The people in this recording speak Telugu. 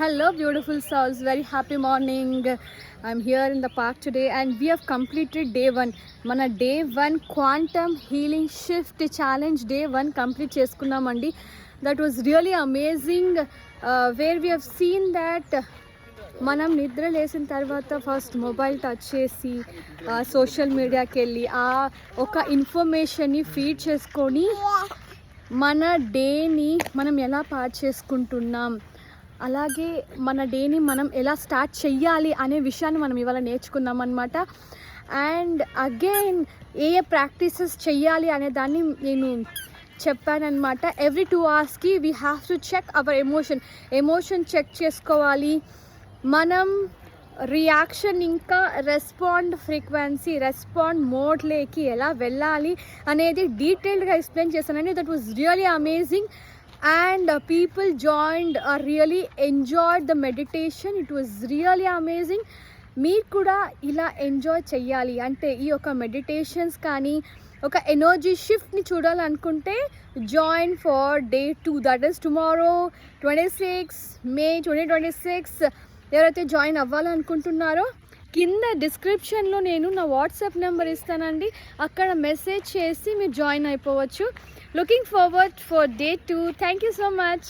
Hello, beautiful souls. Very happy morning. I'm here in the park today and we have completed day 1. Mana day 1 quantum healing shift challenge day 1 complete cheskunnamandi. That was really amazing where we have seen that మనం నిద్ర లేసిన తర్వాత ఫస్ట్ మొబైల్ టచ్ చేసి సోషల్ మీడియాకి వెళ్ళి ఒక ఇన్ఫర్మేషన్ని ఫీడ్ చేసుకొని మన డేని మనం ఎలా పాడు చేసుకుంటున్నాం, అలాగే మన డేని మనం ఎలా స్టార్ట్ చెయ్యాలి అనే విషయాన్ని మనం ఇవాళ నేర్చుకున్నాం అనమాట. అండ్ అగైన్ ఏ ప్రాక్టీసెస్ చెయ్యాలి అనే దాన్ని నేను చెప్పానమాట. ఎవ్రీ 2 అవర్స్కి we have to check our emotion check చేసుకోవాలి. మనం రియాక్షన్ ఇంకా రెస్పాండ్ మోడ్లోకి ఎలా వెళ్ళాలి అనేది డీటెయిల్డ్గా ఎక్స్ప్లెయిన్ చేశానండి. That was really amazing and people joined really enjoyed the meditation. It was really amazing. మీరు కూడా ఇలా ఎంజాయ్ చెయ్యాలి అంటే ఈ యొక్క మెడిటేషన్స్ కానీ ఒక ఎనర్జీ షిఫ్ట్ని చూడాలనుకుంటే join for day 2, that is tomorrow 26 May 2026. ఎవరైతే జాయిన్ అవ్వాలనుకుంటున్నారో కింద డిస్క్రిప్షన్లో నేను నా వాట్సాప్ నెంబర్ ఇస్తానండి, అక్కడ మెసేజ్ చేసి మీరు జాయిన్ అయిపోవచ్చు. Looking forward for day 2. Thank you so much.